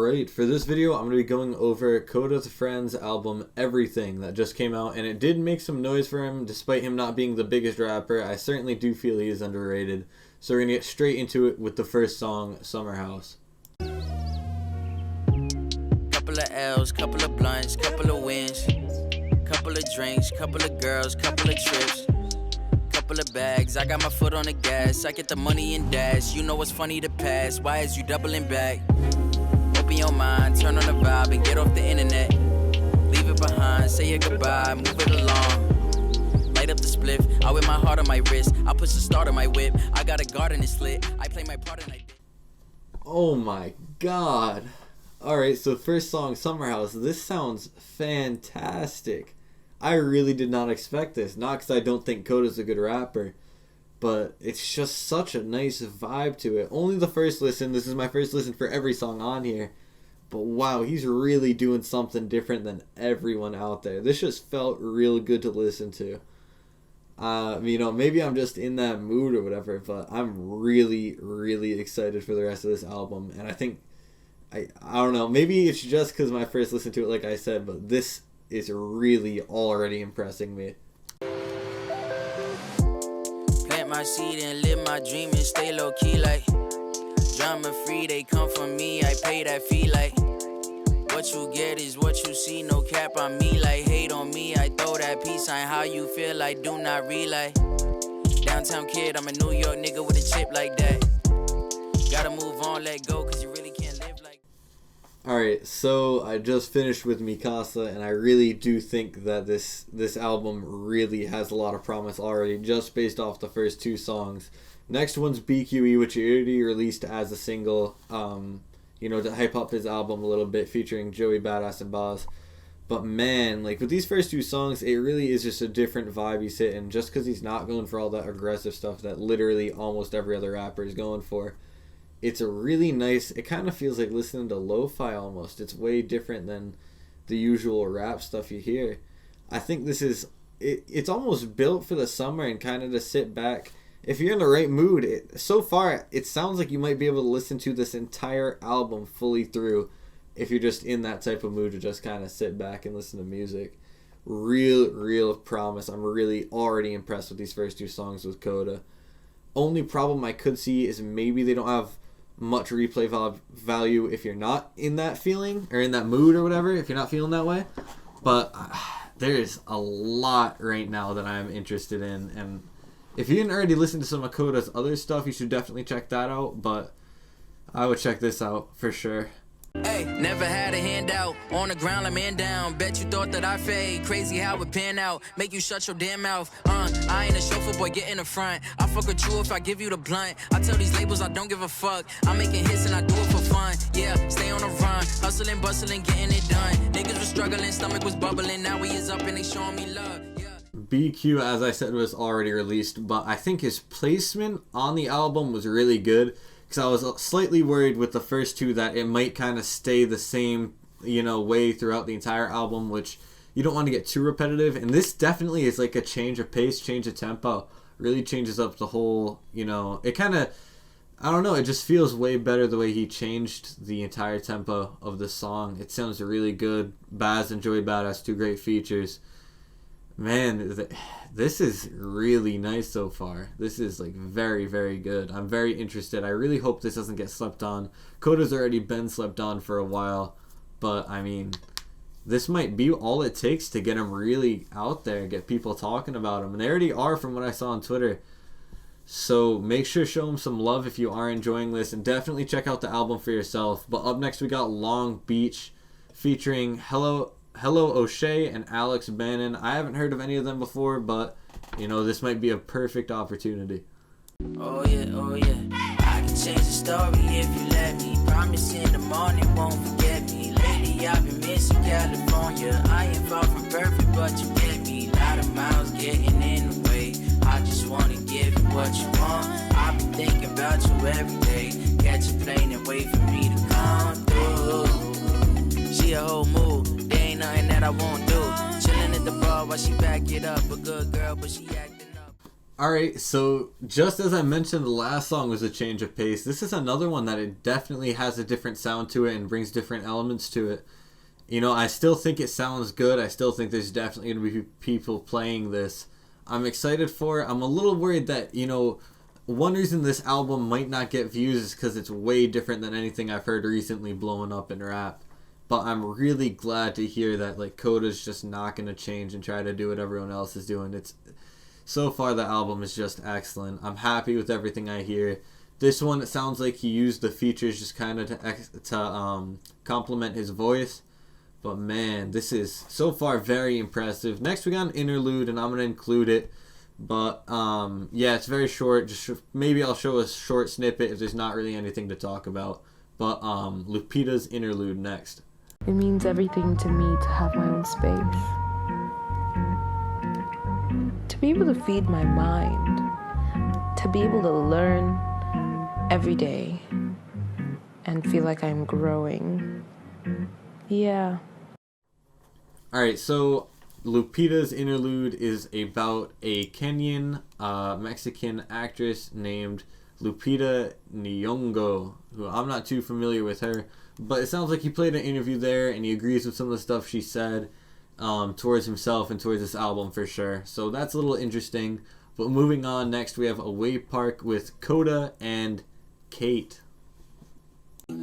Alright, for this video I'm going to be going over Kota The Friend's album Everything that just came out, and it did make some noise for him despite him not being the biggest rapper. I certainly do feel he is underrated. So we're going to get straight into it with the first song, Summer House. Couple of L's, couple of blunts, couple of wins, couple of drinks, couple of girls, couple of trips, couple of bags. I got my foot on the gas, I get the money and dash. You know what's funny to pass, why is you doubling back? Open your mind, turn on the vibe and get off the internet. Leave it behind, say your goodbye, move it along. Light up the spliff, I wear my heart on my wrist. I push the start on my whip, I got a garden and slit. I play my part and I... Oh my god. Alright, so first song, Summer House. This sounds fantastic. I really did not expect this. Not because I don't think Kota's a good rapper, but it's just such a nice vibe to it. Only the first listen. This is my first listen for every song on here. But wow, he's really doing something different than everyone out there. This just felt real good to listen to. You know, maybe I'm just in that mood or whatever, but I'm really, really excited for the rest of this album. And I think, I don't know, maybe it's just because my first listen to it, like I said, but this is really already impressing me. Plant my seed and live my dream and stay low key like drama free. They come from me, I pay that fee like what you get is what you see. No cap on me, like hate on me. I throw that peace sign. How you feel? I do not relay. Downtown kid, I'm a New York nigga with a chip like that. Gotta move on, let go, cause you really can't live like. Alright, so I just finished with Mikasa, and I really do think that this album really has a lot of promise already, just based off the first two songs. Next one's BQE, which he already released as a single, you know, to hype up his album a little bit, featuring Joey Badass and Boz. But man, like with these first two songs, it really is just a different vibe he's hitting, just because he's not going for all that aggressive stuff that literally almost every other rapper is going for. It's a really nice, it kind of feels like listening to lo-fi almost. It's way different than the usual rap stuff you hear. I think this is, it's almost built for the summer and kind of to sit back. If you're in the right mood, so far it sounds like you might be able to listen to this entire album fully through if you're just in that type of mood to just kind of sit back and listen to music. Real promise. I'm really already impressed with these first two songs with Kota. Only problem I could see is maybe they don't have much replay value if you're not in that feeling or in that mood or whatever, if you're not feeling that way. But there's a lot right now that I'm interested in, and if you didn't already listen to some of Kota's other stuff, you should definitely check that out, but I would check this out for sure. Hey, never had a handout. On the ground, I'm in down. Bet you thought that I fade. Crazy how it pan out. Make you shut your damn mouth. I ain't a chauffeur boy, get in the front. I fuck with you if I give you the blunt. I tell these labels I don't give a fuck. I'm making hits and I do it for fun. Yeah, stay on the run. Hustling, bustling, getting it done. Niggas was struggling, stomach was bubbling. Now we is up and they showing me love. Yeah. BQ, as I said, was already released, but I think his placement on the album was really good. Because I was slightly worried with the first two that it might kind of stay the same, you know, way throughout the entire album, which you don't want to get too repetitive. And this definitely is like a change of pace, change of tempo. Really changes up the whole, you know, it kind of, I don't know, it just feels way better the way he changed the entire tempo of the song. It sounds really good. Baz and Joey Badass, two great features. Man, this is really nice so far. This is like very, very good. I'm very interested. I really hope this doesn't get slept on. Kota's already been slept on for a while, but I mean, this might be all it takes to get him really out there, get people talking about him. And they already are from what I saw on Twitter. So make sure to show him some love if you are enjoying this, and definitely check out the album for yourself. But up next we got Long Beach featuring Hello O'Shea and Alex Bannon. I haven't heard of any of them before, but you know, this might be a perfect opportunity. Oh yeah, I can change the story if you let me. Promise in the morning won't forget me. Lately I've been missing California. I ain't far from perfect, but you get me. Lot of miles getting in the way. I just wanna give you what you want. I've been thinking about you every day. Catch a plane and wait for me to come through. She a whole mood. Nothing that I won't do. Chilling at the bar while she back it up. A good girl, but she acting up. Alright, so just as I mentioned, the last song was a change of pace. This is another one that it definitely has a different sound to it and brings different elements to it. You know, I still think it sounds good. I still think there's definitely going to be people playing this. I'm excited for it. I'm a little worried that, you know, one reason this album might not get views is because it's way different than anything I've heard recently blowing up in rap. But I'm really glad to hear that, like, Kota's just not going to change and try to do what everyone else is doing. It's so far, the album is just excellent. I'm happy with everything I hear. This one, it sounds like he used the features just kind of to complement his voice. But man, this is so far very impressive. Next we got an interlude, and I'm going to include it. But yeah, it's very short. Maybe I'll show a short snippet if there's not really anything to talk about. But Lupita's interlude next. It means everything to me to have my own space. To be able to feed my mind. To be able to learn every day and feel like I'm growing. Yeah. Alright, so Lupita's interlude is about a Kenyan Mexican actress named Lupita Nyong'o, who I'm not too familiar with her, but it sounds like he played an interview there and he agrees with some of the stuff she said towards himself and towards this album for sure. So that's a little interesting. But moving on, next we have Away Park with Kota and Kate.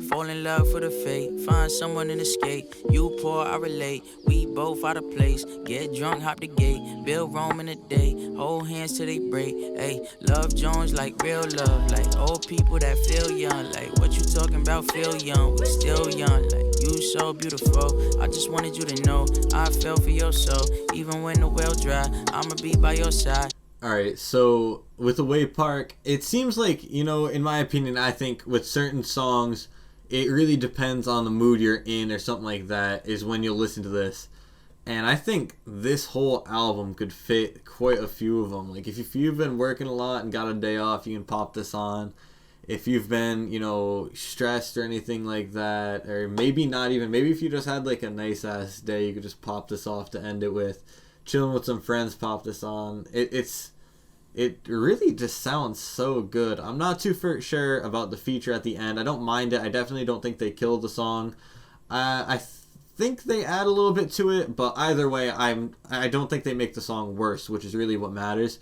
Fall in love for the fate, find someone in the skate. You poor, I relate, we both out of place. Get drunk, hop the gate, build Rome in a day. Hold hands till they break, ayy. Love Jones like real love, like old people that feel young. Like what you talking about, feel young, we still young. Like you so beautiful, I just wanted you to know I fell for your soul, even when the well dry, I'ma be by your side. Alright, so with Away Park, it seems like, you know, in my opinion, I think with certain songs, it really depends on the mood you're in or something like that, is when you'll listen to this. And I think this whole album could fit quite a few of them. Like, if you've been working a lot and got a day off, you can pop this on. If you've been, you know, stressed or anything like that, or maybe not even, maybe if you just had like a nice ass day, you could just pop this off to end it with. Chilling with some friends, pop this on. It really just sounds so good. I'm not too sure about the feature at the end. I don't mind it. I definitely don't think they killed the song. I think they add a little bit to it, but either way, I don't think they make the song worse, which is really what matters.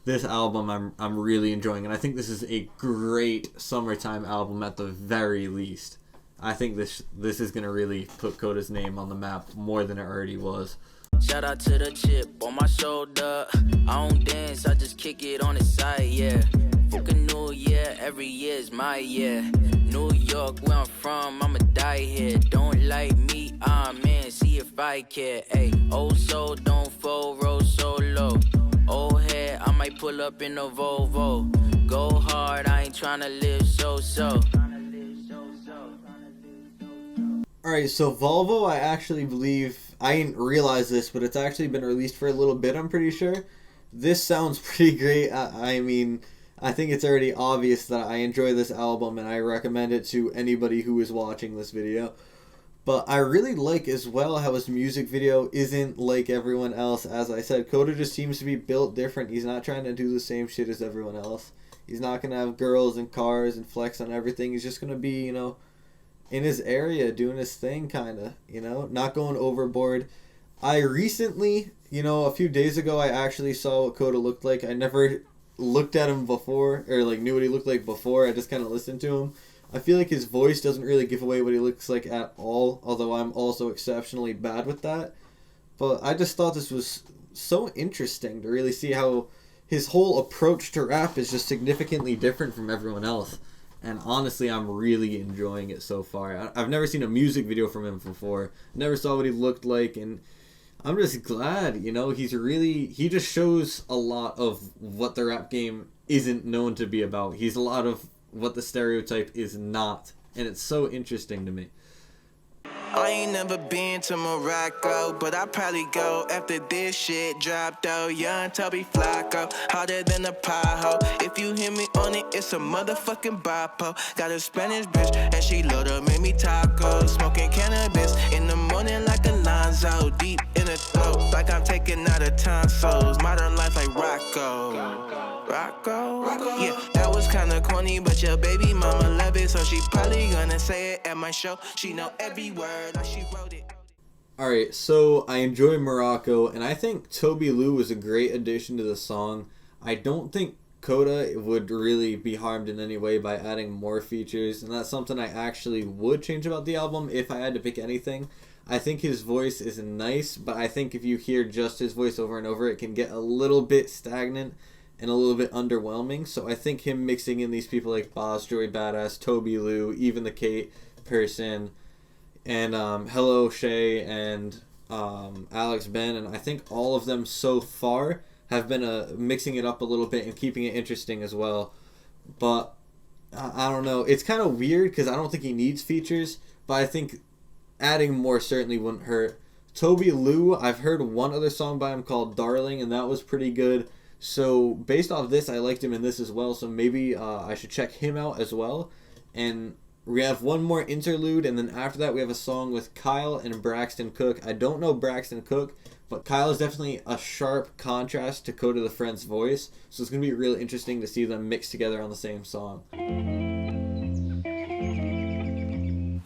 This album I'm really enjoying, and I think this is a great summertime album at the very least. I think this is gonna really put Kota's name on the map more than it already was. Shout out to the chip on my shoulder. I don't dance, I just kick it on the side, yeah. Fucking New Year, every year's my year. New York, where I'm from, I'ma die here. Don't like me, man, see if I care. Ayy, old soul, don't fall, roll so low. Old head, I might pull up in a Volvo. Go hard, I ain't tryna live so. Alright, so Volvo, I actually believe, I didn't realize this, but it's actually been released for a little bit, I'm pretty sure. This sounds pretty great. I mean, I think it's already obvious that I enjoy this album and I recommend it to anybody who is watching this video. But I really like as well how his music video isn't like everyone else. As I said, Kota just seems to be built different. He's not trying to do the same shit as everyone else. He's not going to have girls and cars and flex on everything. He's just going to be, you know, in his area doing his thing, kind of, you know, not going overboard. I recently, you know, a few days ago, I actually saw what Kota looked like. I never looked at him before, or like knew what he looked like before. I just kind of listened to him. I feel like his voice doesn't really give away what he looks like at all, although I'm also exceptionally bad with that. But I just thought this was so interesting to really see how his whole approach to rap is just significantly different from everyone else. And honestly, I'm really enjoying it so far. I've never seen a music video from him before. Never saw what he looked like. And I'm just glad, you know, he just shows a lot of what the rap game isn't known to be about. He's a lot of what the stereotype is not. And it's so interesting to me. I ain't never been to Morocco, but I probably go after this shit dropped out. Young Toby Flacco, harder than a pie. If you hear me on it, it's a motherfucking boppo. Got a Spanish bitch, and she love to make me tacos. Smoking cannabis in the morning like Alonzo. Deep in the throat, like I'm taking out a tonsils. Modern life like Rocco. kinda corny, but your baby mama love it, so she probably gonna say it at my show. She know every word like she wrote it. Alright, so I enjoy Morocco, and I think Toby Lou was a great addition to the song. I don't think Kota would really be harmed in any way by adding more features, and that's something I actually would change about the album if I had to pick anything. I think his voice is nice, but I think if you hear just his voice over and over, it can get a little bit stagnant and a little bit underwhelming. So I think him mixing in these people like Boss, Joey Badass, Toby Lou, even the Kate person, and Hello Shay and Alex Ben, and I think all of them so far have been mixing it up a little bit and keeping it interesting as well. But I don't know. It's kind of weird because I don't think he needs features, but I think adding more certainly wouldn't hurt. Toby Lou, I've heard one other song by him called Darling, and that was pretty good. So based off this, I liked him in this as well, so maybe I should check him out as well. And we have one more interlude, and then after that we have a song with Kyle and Braxton Cook. I don't know Braxton Cook, but Kyle is definitely a sharp contrast to Kota the Friend's voice, so it's going to be really interesting to see them mixed together on the same song.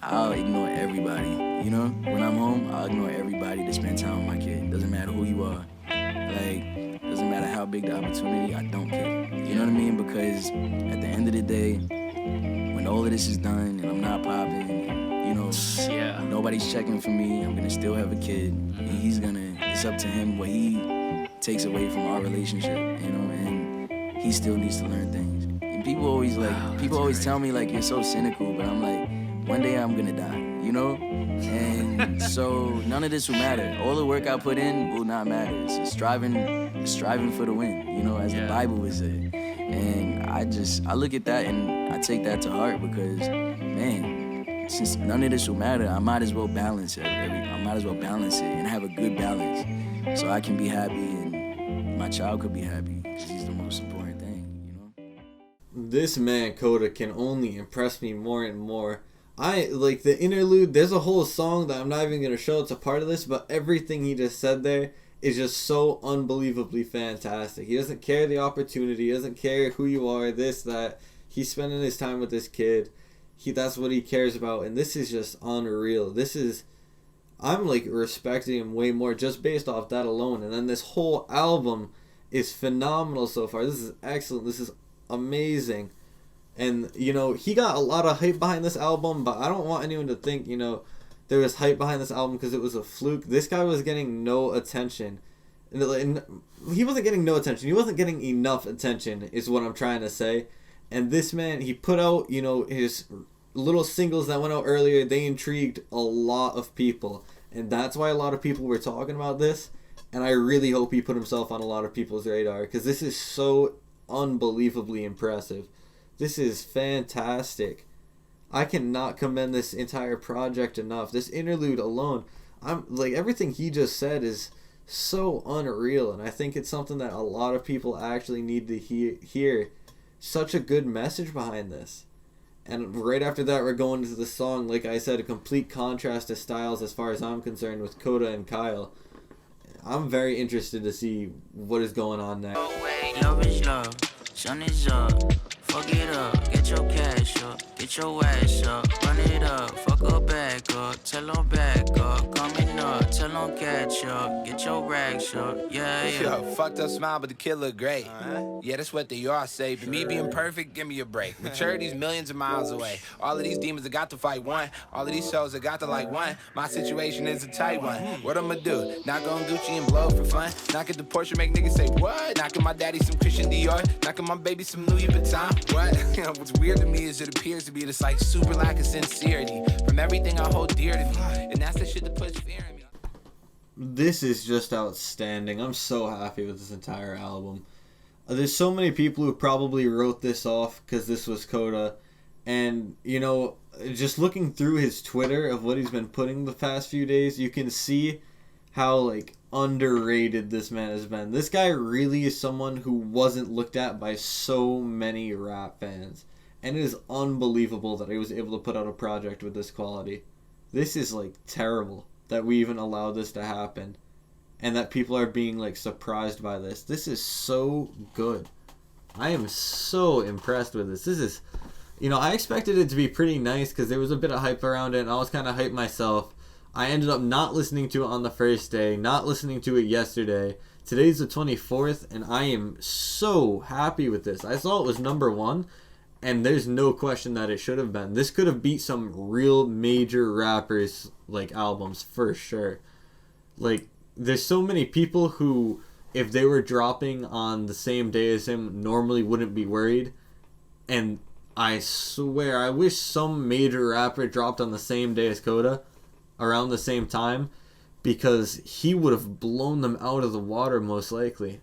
I'll ignore everybody, you know? When I'm home, I'll ignore everybody to spend time with my kid. Doesn't matter who you are. Like, doesn't matter how big the opportunity, I don't care. You know what I mean? Because at the end of the day, when all of this is done and I'm not popping, and, you know, nobody's checking for me, I'm gonna still have a kid. And it's up to him what he takes away from our relationship, you know, and he still needs to learn things. And people always tell me, like, you're so cynical, but I'm like, one day I'm gonna die, you know? And so none of this will matter. All the work I put in will not matter. It's striving for the win, you know, as the Bible would say. And I look at that and I take that to heart because, man, since none of this will matter, I might as well balance it. I might as well balance it and have a good balance so I can be happy and my child could be happy because he's the most important thing, you know? This man, Kota, can only impress me more and more. I like the interlude. There's a whole song that I'm not even going to show. It's a part of this, but everything he just said there is just so unbelievably fantastic. He doesn't care the opportunity. He doesn't care who you are, this, that. He's spending his time with this kid. That's what he cares about, and this is just unreal. I'm like respecting him way more just based off that alone. And then this whole album is phenomenal so far. This is excellent. This is amazing. And, you know, he got a lot of hype behind this album, but I don't want anyone to think, you know, there was hype behind this album because it was a fluke. This guy was getting no attention. And he wasn't getting no attention. He wasn't getting enough attention is what I'm trying to say. And this man, he put out, you know, his little singles that went out earlier. They intrigued a lot of people. And that's why a lot of people were talking about this. And I really hope he put himself on a lot of people's radar because this is so unbelievably impressive. This is fantastic. I cannot commend this entire project enough. This interlude alone, I'm like everything he just said is so unreal, and I think it's something that a lot of people actually need to hear. Such a good message behind this. And right after that, we're going into the song, like I said, a complete contrast to styles as far as I'm concerned with Kota and Kyle. I'm very interested to see what is going on next. Love is love, sun is up. Fuck it up, get your cash up, get your ass up, run it up, fuck her back up, tell her back up, coming up, tell her catch up, get your rags up, yeah. Yo, fucked up smile, but the kid look great. Yeah, that's what they are, say. For me being perfect, give me a break. Maturity's millions of miles away. All of these demons, I got to fight one. All of these souls, I got to like one. My situation is a tight one. What I'ma do? Knock on Gucci and blow for fun. Knock at the Porsche, make niggas say what? Knocking my daddy some Christian Dior. Knocking my baby some Louis Vuitton. What? What's weird to me is it appears to be this like super lack of sincerity from everything I hold dear to me. And that's the shit that puts fear in me. This is just outstanding. I'm so happy with this entire album. There's so many people who probably wrote this off because this was Kota. And, you know, just looking through his Twitter of what he's been putting the past few days, you can see how, like, underrated this man has been. This guy really is someone who wasn't looked at by so many rap fans. And it is unbelievable that he was able to put out a project with this quality. This is, like, terrible that we even allowed this to happen. And that people are being, like, surprised by this. This is so good. I am so impressed with this. This is, I expected it to be pretty nice because there was a bit of hype around it, and I was kind of hyped myself. I ended up not listening to it on the first day, not listening to it yesterday. Today's the 24th, and I am so happy with this. I saw it was number 1, and there's no question that it should have been. This could have beat some real major rappers, like, albums, for sure. Like, there's so many people who, if they were dropping on the same day as him, normally wouldn't be worried. And I swear, I wish some major rapper dropped on the same day as Kota, around the same time, because he would have blown them out of the water most likely.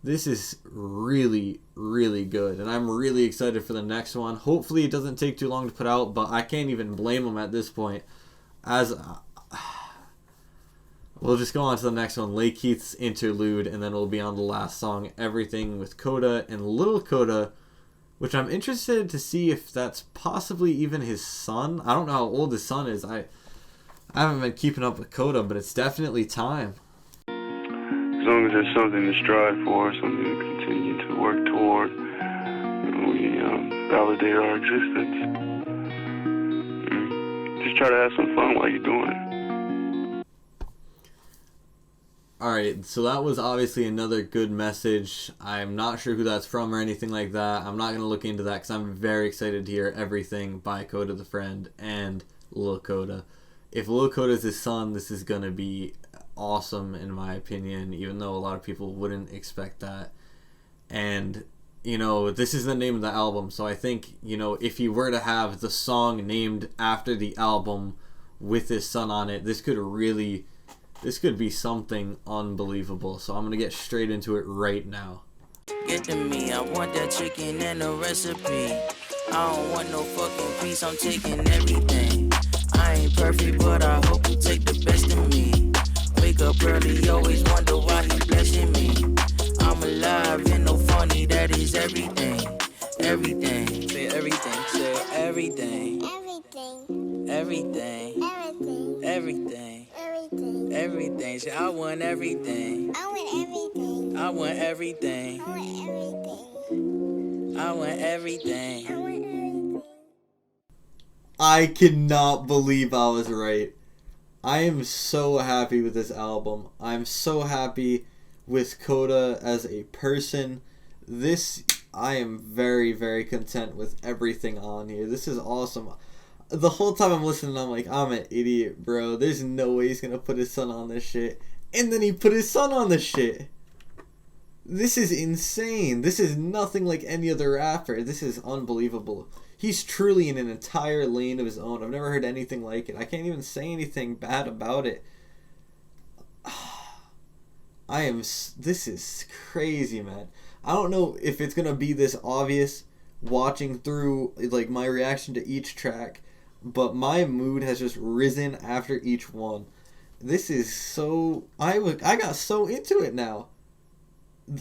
This is really, really good, and I'm really excited for the next one. Hopefully it doesn't take too long to put out, but I can't even blame him at this point. We'll just go on to the next one, Lake Keith's Interlude, and then we'll be on the last song, Everything, with Kota and Little Kota, which I'm interested to see if that's possibly even his son. I don't know how old his son is. I haven't been keeping up with Kota, but it's definitely time. As long as there's something to strive for, something to continue to work toward, we validate our existence. Just try to have some fun while you're doing it. Alright, so that was obviously another good message. I'm not sure who that's from or anything like that. I'm not going to look into that because I'm very excited to hear Everything by Kota The Friend and Lil Kota. If Lil Kota is his son, this is going to be awesome in my opinion, even though a lot of people wouldn't expect that. And, this is the name of the album, so I think, if you were to have the song named after the album with his son on it, this could be something unbelievable. So I'm going to get straight into it right now. Get to me, I want that chicken and a recipe. I don't want no fucking piece, I'm taking everything. I ain't perfect, but I hope you take the best of me. Wake up early, always wonder why he blessing me. I'm alive and no funny, that is everything. Everything, say everything, say everything. Everything. Everything. Everything. Everything. Everything. Say I want everything. I want everything. I want everything. I want everything. I want everything. I want everything. I cannot believe I was right. I am so happy with this album. I'm so happy with Kota as a person. I am very, very content with everything on here. This is awesome. The whole time I'm listening, I'm like, I'm an idiot, bro. There's no way he's gonna put his son on this shit. And then he put his son on this shit. This is insane. This is nothing like any other rapper. This is unbelievable. He's truly in an entire lane of his own. I've never heard anything like it. I can't even say anything bad about it. This is crazy, man. I don't know if it's gonna be this obvious watching through, like, my reaction to each track, but my mood has just risen after each one. This is so... I got so into it now.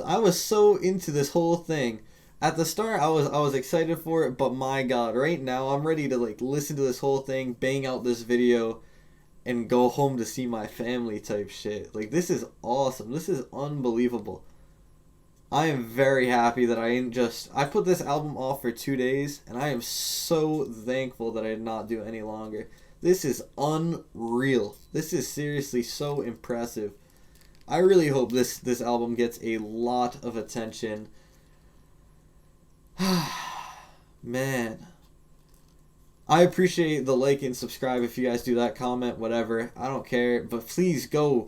I was so into this whole thing. At the start, I was excited for it, but my god, right now, I'm ready to, like, listen to this whole thing, bang out this video, and go home to see my family type shit. Like, this is awesome. This is unbelievable. I am very happy that I put this album off for 2 days, and I am so thankful that I did not do it any longer. This is unreal. This is seriously so impressive. I really hope this album gets a lot of attention. Man. I appreciate the like and subscribe if you guys do that, comment, whatever. I don't care, but please go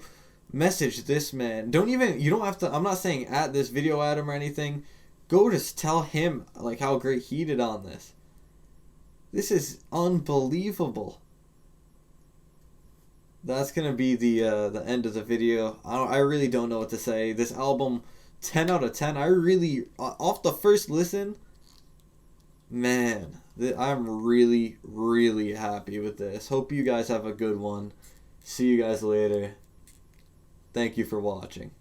message this man. You don't have to, I'm not saying at this video at him or anything. Go just tell him, like, how great he did on this. This is unbelievable. That's gonna be the end of the video. I really don't know what to say. This album, 10 out of 10. I really, off the first listen, man, I'm really, really happy with this. Hope you guys have a good one. See you guys later. Thank you for watching.